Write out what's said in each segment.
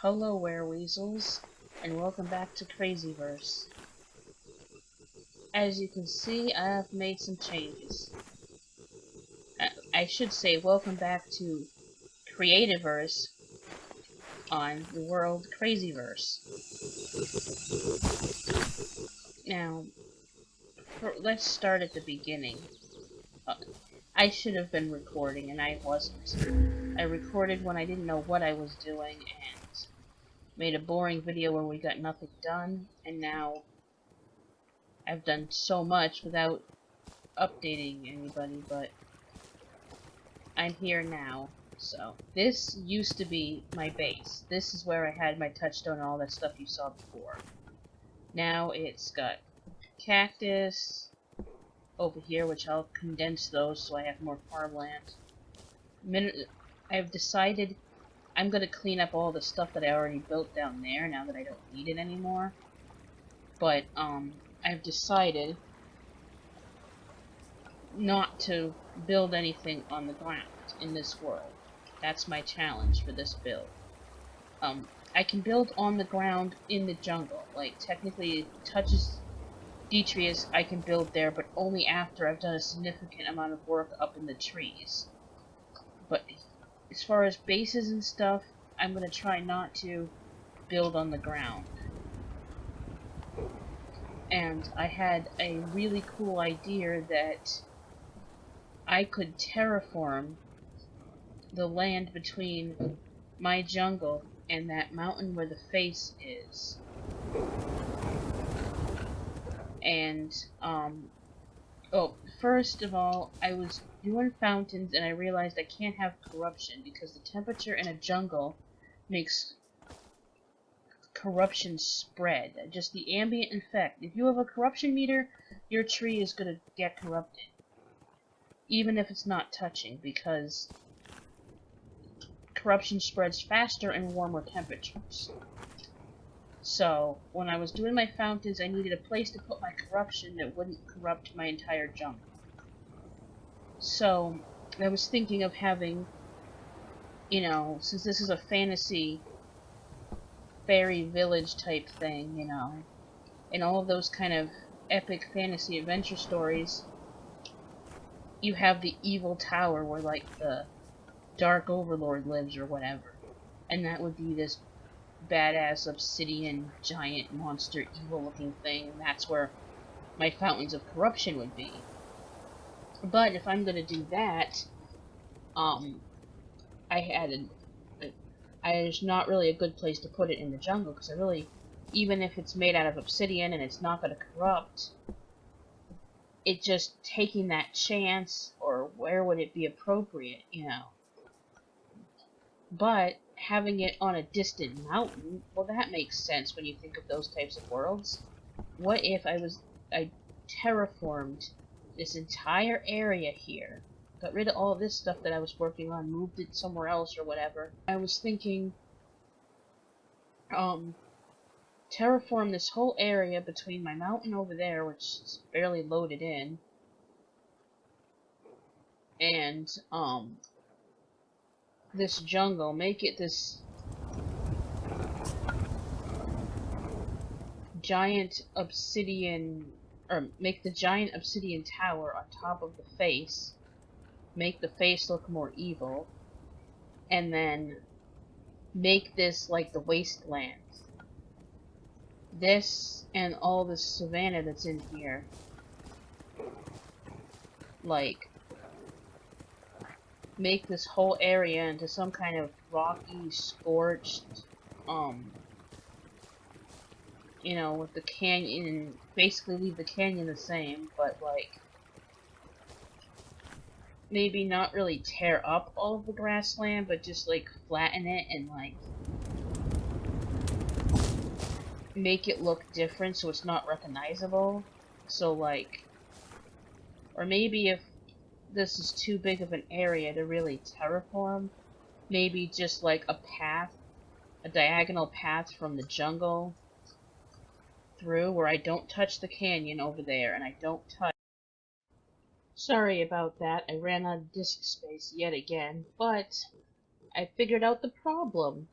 Hello, wereweasels, and welcome back to Crazyverse. As you can see, I have made some changes. I should say welcome back to Creativerse on the world Crazyverse. Now, let's start at the beginning. I should have been recording, and I wasn't. I recorded when I didn't know what I was doing, and made a boring video where we got nothing done, and now I've done so much without updating anybody, but I'm here now. So, this used to be my base. This is where I had my touchstone and all that stuff you saw before. Now it's got cactus over here, which I'll condense those so I have more farmland. I've decided I'm going to clean up all the stuff that I already built down there now that I don't need it anymore. But, I've decided not to build anything on the ground in this world. That's my challenge for this build. I can build on the ground in the jungle. Like, technically, it touches Detrius, I can build there, but only after I've done a significant amount of work up in the trees. But as far as bases and stuff, I'm going to try not to build on the ground. And I had a really cool idea that I could terraform the land between my jungle and that mountain where the face is. And, first of all, I was doing fountains and I realized I can't have corruption because the temperature in a jungle makes corruption spread. Just the ambient effect. If you have a corruption meter, your tree is going to get corrupted. Even if it's not touching, because corruption spreads faster in warmer temperatures. So, when I was doing my fountains, I needed a place to put my corruption that wouldn't corrupt my entire jungle. So, I was thinking of having, you know, since this is a fantasy fairy village type thing, you know, in all of those kind of epic fantasy adventure stories, you have the evil tower where, like, the Dark Overlord lives or whatever. And that would be this badass obsidian giant monster evil looking thing. That's where my fountains of corruption would be. But if I'm gonna do that, there's not really a good place to put it in the jungle, because even if it's made out of obsidian and it's not gonna corrupt, it just taking that chance, or where would it be appropriate, you know? But having it on a distant mountain, well, that makes sense when you think of those types of worlds. What if I terraformed this entire area here, got rid of all this stuff that I was working on, moved it somewhere else or whatever. I was thinking, terraform this whole area between my mountain over there, which is barely loaded in, and, this jungle, make it this giant obsidian, or make the giant obsidian tower on top of the face, make the face look more evil, and then make this like the wasteland. This and all the savanna that's in here, like, make this whole area into some kind of rocky, scorched, you know, with the canyon, basically leave the canyon the same, but, like, maybe not really tear up all of the grassland, but just, like, flatten it and, like, make it look different so it's not recognizable. So, like, or maybe if this is too big of an area to really terraform, maybe just like a path, a diagonal path from the jungle through where I don't touch the canyon over there, and I don't touch... Sorry about that, I ran out of disk space yet again, but I figured out the problem.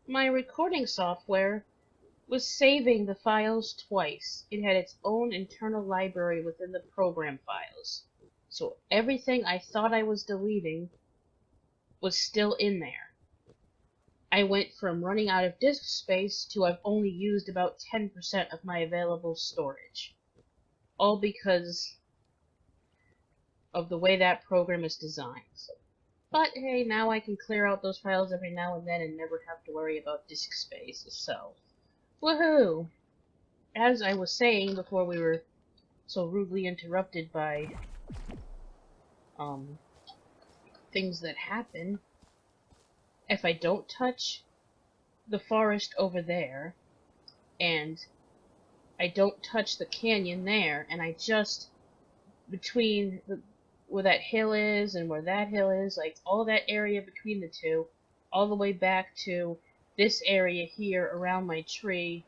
My recording software was saving the files twice. It had its own internal library within the program files. So everything I thought I was deleting was still in there. I went from running out of disk space to I've only used about 10% of my available storage. All because of the way that program is designed. But hey, now I can clear out those files every now and then and never have to worry about disk space, so woohoo! As I was saying before we were so rudely interrupted by things that happen, if I don't touch the forest over there, and I don't touch the canyon there, and I just, between where that hill is and where that hill is, like all that area between the two, all the way back to this area here around my tree,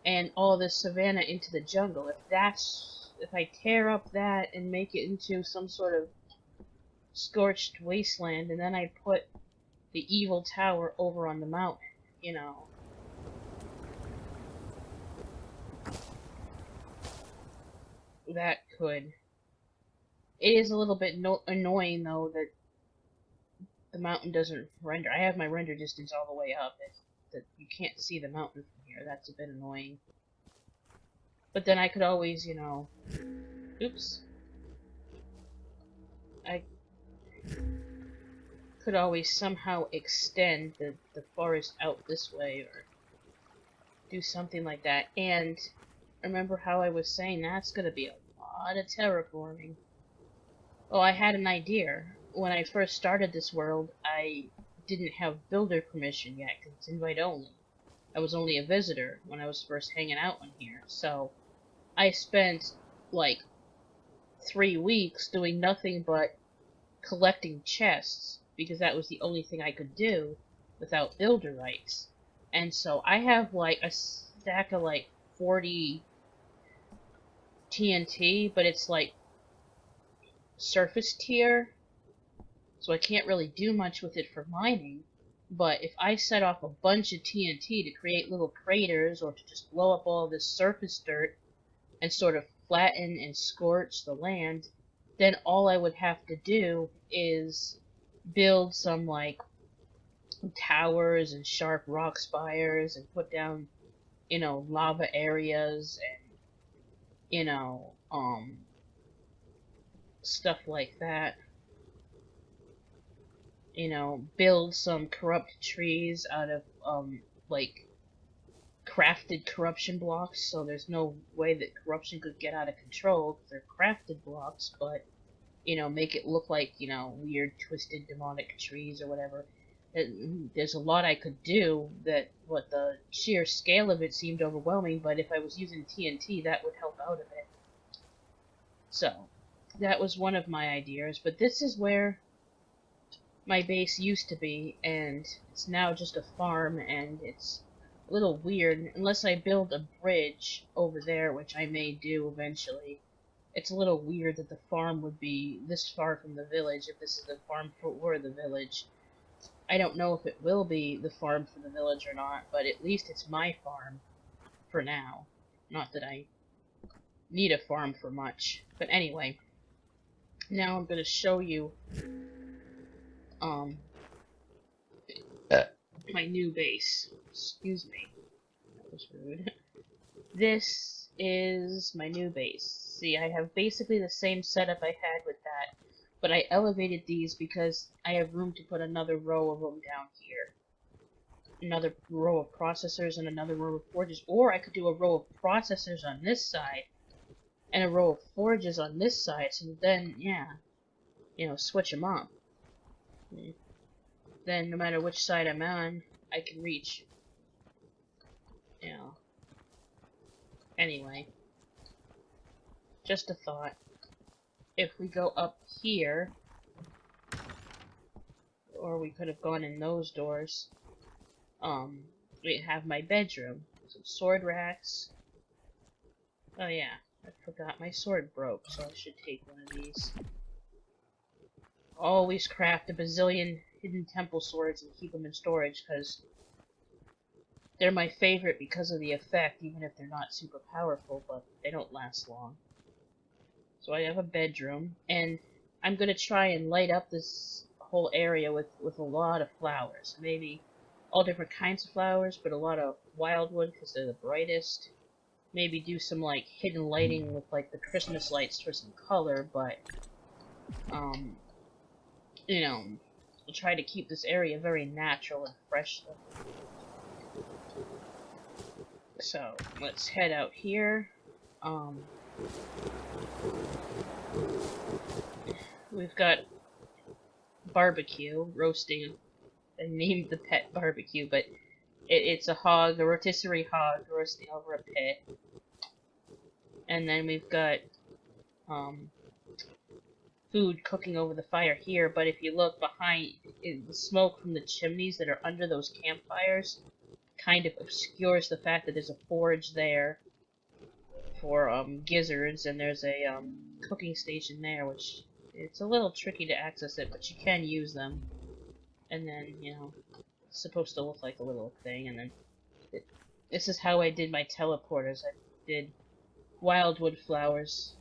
and all this savanna into the jungle. If I tear up that and make it into some sort of scorched wasteland, and then I put the evil tower over on the mountain, you know. That could. It is a little bit annoying, though, that the mountain doesn't render. I have my render distance all the way up. That you can't see the mountain from here. That's a bit annoying. But then I could always, you know... Oops. I could always somehow extend the forest out this way, or do something like that. And remember how I was saying that's gonna be a lot of terraforming. Well, I had an idea. When I first started this world, I didn't have builder permission yet, because it's invite only. I was only a visitor when I was first hanging out on here, so I spent like 3 weeks doing nothing but collecting chests, because that was the only thing I could do without builder rights. And so I have like a stack of like 40 TNT, but it's like surface tier, so I can't really do much with it for mining. But if I set off a bunch of TNT to create little craters, or to just blow up all this surface dirt and sort of flatten and scorch the land, then all I would have to do is build some like towers and sharp rock spires and put down, you know, lava areas and, you know, stuff like that. You know, build some corrupt trees out of, like, crafted corruption blocks, so there's no way that corruption could get out of control, because they're crafted blocks, but, you know, make it look like, you know, weird, twisted, demonic trees or whatever. There's a lot I could do, that, what, the sheer scale of it seemed overwhelming, but if I was using TNT, that would help out a bit. So, that was one of my ideas, but this is where my base used to be, and it's now just a farm, and it's a little weird. Unless I build a bridge over there, which I may do eventually, it's a little weird that the farm would be this far from the village, if this is the farm for the village. I don't know if it will be the farm for the village or not, but at least it's my farm for now. Not that I need a farm for much. But anyway, now I'm going to show you my new base. Excuse me. That was rude. This is my new base. See, I have basically the same setup I had with that, but I elevated these because I have room to put another row of them down here. Another row of processors and another row of forges. Or I could do a row of processors on this side and a row of forges on this side, so then, yeah, you know, switch them up. Then, no matter which side I'm on, I can reach. You know. Anyway. Just a thought. If we go up here, or we could have gone in those doors, we have my bedroom. Some sword racks. Oh yeah, I forgot my sword broke, so I should take one of these. Always craft a bazillion hidden temple swords and keep them in storage, because They're my favorite because of the effect, even if they're not super powerful, but they don't last long. So I have a bedroom, and I'm gonna try and light up this whole area with a lot of flowers. Maybe all different kinds of flowers, but a lot of wildwood because they're the brightest. Maybe do some like hidden lighting with like the Christmas lights for some color, but you know, I'll try to keep this area very natural and fresh looking. So let's head out here. We've got barbecue roasting. I named the pet barbecue, but it's a hog, a rotisserie hog roasting over a pit. And then we've got food cooking over the fire here, but if you look behind, the smoke from the chimneys that are under those campfires kind of obscures the fact that there's a forge there for gizzards, and there's a cooking station there, which it's a little tricky to access it, but you can use them. And then, you know, it's supposed to look like a little thing, and then this is how I did my teleporters. I did wildwood flowers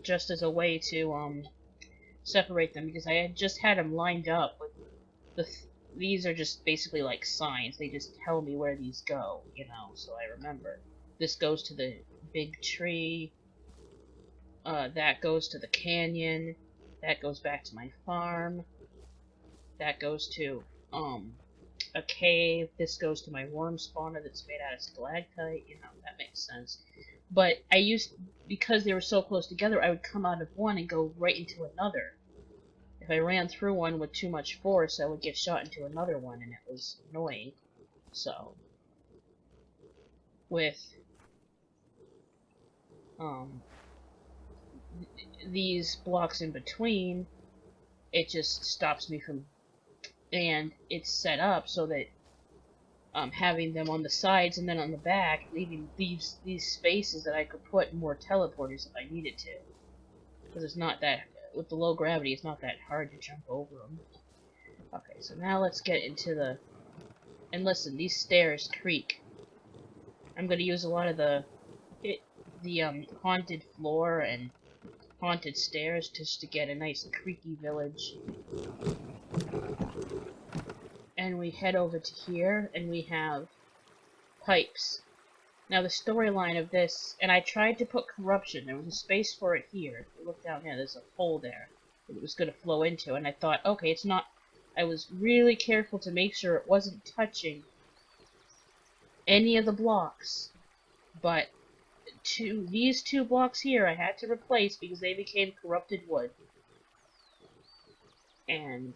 just as a way to separate them, because I had just had them lined up with these are just basically like signs. They just tell me where these go, you know, so I remember. This goes to the big tree, that goes to the canyon, that goes back to my farm, that goes to a cave, this goes to my worm spawner that's made out of stalactite, you know, that makes sense. But because they were so close together, I would come out of one and go right into another. If I ran through one with too much force, I would get shot into another one, and it was annoying. So, with these blocks in between, it just stops me from, and it's set up so that having them on the sides and then on the back, leaving these spaces that I could put more teleporters if I needed to. Because it's not that, with the low gravity, it's not that hard to jump over them. Okay, so now let's get into the, and listen, these stairs creak. I'm going to use a lot of the haunted floor and haunted stairs just to get a nice creaky village. And we head over to here, and we have pipes. Now the storyline of this, and I tried to put corruption, there was a space for it here. If you look down here, there's a hole there that it was going to flow into, and I thought, okay, it's not, I was really careful to make sure it wasn't touching any of the blocks, but these two blocks here I had to replace because they became corrupted wood. And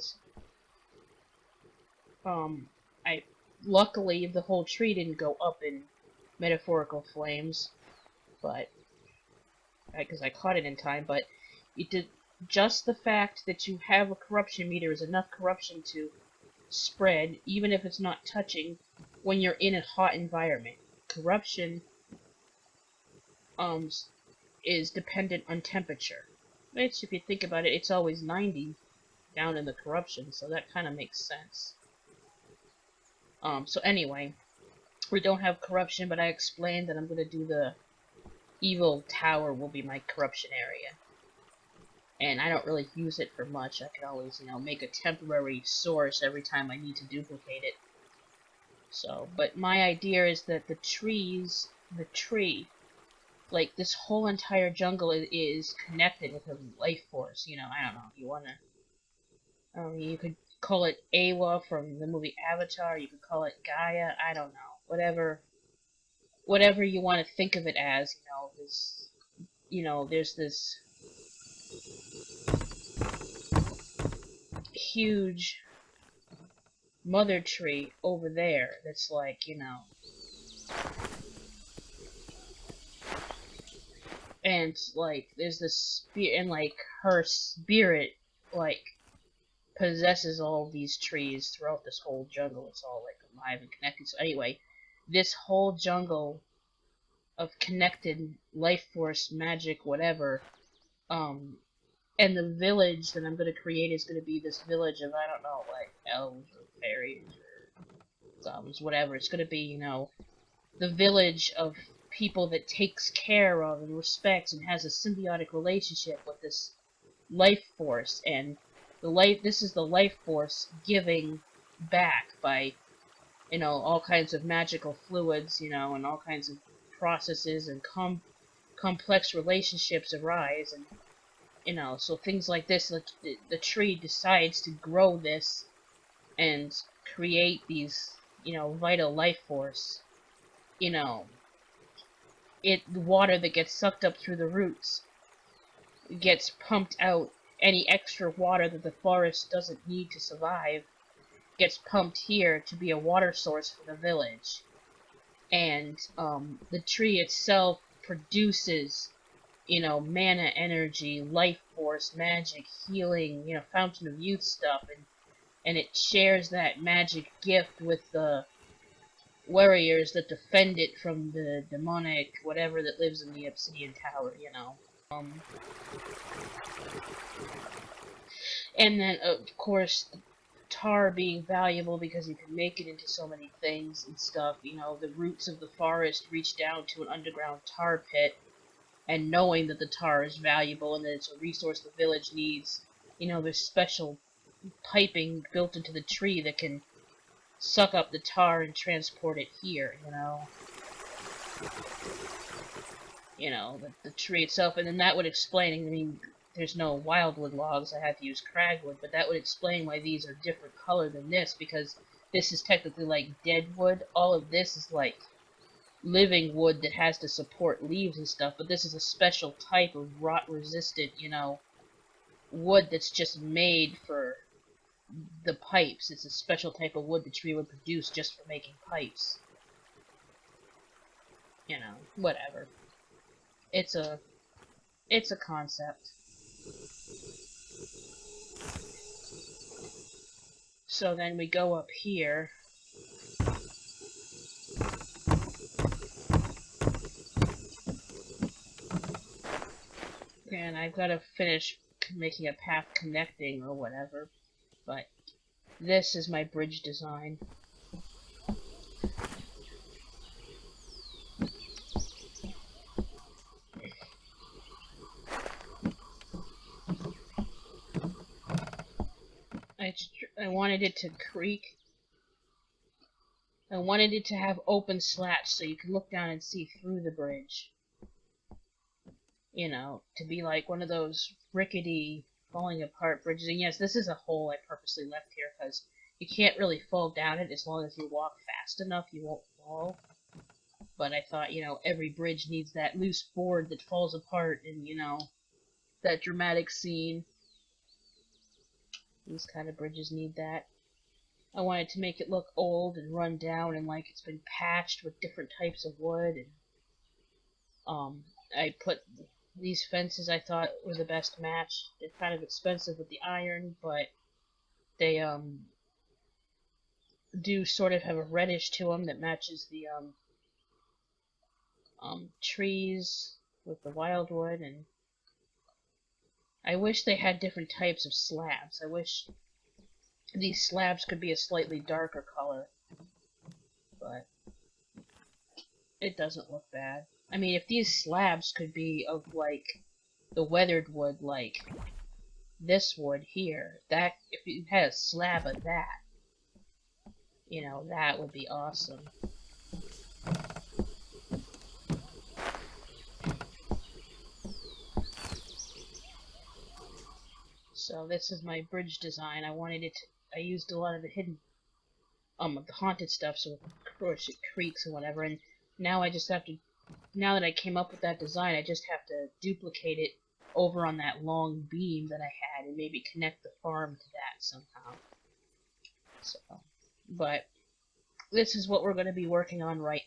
luckily the whole tree didn't go up in metaphorical flames, but because I caught it in time. But it did, just the fact that you have a corruption meter is enough corruption to spread, even if it's not touching, when you're in a hot environment. Corruption is dependent on temperature, which, if you think about it, it's always 90 down in the corruption, so that kind of makes sense. So anyway, we don't have corruption, but I explained that I'm going to do the evil tower will be my corruption area. And I don't really use it for much. I could always, you know, make a temporary source every time I need to duplicate it. So, but my idea is that the tree, like this whole entire jungle is connected with a life force. You know, I don't know. You wanna, you could call it Awa from the movie Avatar. You could call it Gaia. I don't know. Whatever you want to think of it as. There's this huge mother tree over there that's like, and like there's this spirit, and like her spirit like possesses all these trees throughout this whole jungle. It's all like alive and connected. So anyway, this whole jungle of connected life force, magic, whatever, and the village that I'm going to create is going to be this village of, I don't know, like elves or fairies or whatever. It's gonna be, you know, the village of people that takes care of and respects and has a symbiotic relationship with this life force, and this is the life force giving back by, you know, all kinds of magical fluids, you know, and all kinds of processes and complex relationships arise, and, you know, so things like this, like the tree decides to grow this and create these, you know, vital life force, you know, the water that gets sucked up through the roots gets pumped out. Any extra water that the forest doesn't need to survive gets pumped here to be a water source for the village. And the tree itself produces, you know, mana energy, life force, magic, healing, you know, fountain of youth stuff, and it shares that magic gift with the warriors that defend it from the demonic whatever that lives in the obsidian tower, you know. And then, of course, tar being valuable because you can make it into so many things and stuff. You know, the roots of the forest reach down to an underground tar pit, and knowing that the tar is valuable and that it's a resource the village needs, you know, there's special piping built into the tree that can suck up the tar and transport it here, you know. You know, the tree itself, and then that would explain, I mean, there's no wildwood logs, I had to use cragwood, but that would explain why these are different color than this, because this is technically like dead wood. All of this is like living wood that has to support leaves and stuff, but this is a special type of rot-resistant, you know, wood that's just made for the pipes. It's a special type of wood the tree would produce just for making pipes. You know, whatever. It's a concept. So then we go up here. And I've got to finish making a path connecting or whatever. But this is my bridge design. I wanted it to creak. I wanted it to have open slats so you can look down and see through the bridge. You know, to be like one of those rickety, falling apart bridges. And yes, this is a hole I purposely left here because you can't really fall down it. As long as you walk fast enough, you won't fall. But I thought, you know, every bridge needs that loose board that falls apart and, you know, that dramatic scene. These kind of bridges need that. I wanted to make it look old and run down and like it's been patched with different types of wood. And I put these fences, I thought were the best match. They're kind of expensive with the iron, but they do sort of have a reddish to them that matches the trees with the wildwood. And I wish they had different types of slabs. I wish these slabs could be a slightly darker color, but it doesn't look bad. I mean, if these slabs could be of, like, the weathered wood, like this wood here, that, if you had a slab of that, you know, that would be awesome. So this is my bridge design. I wanted it to, I used a lot of the hidden, the haunted stuff, so of course it creaks and whatever, and now I just have to, now that I came up with that design, I just have to duplicate it over on that long beam that I had and maybe connect the farm to that somehow. So, but this is what we're going to be working on right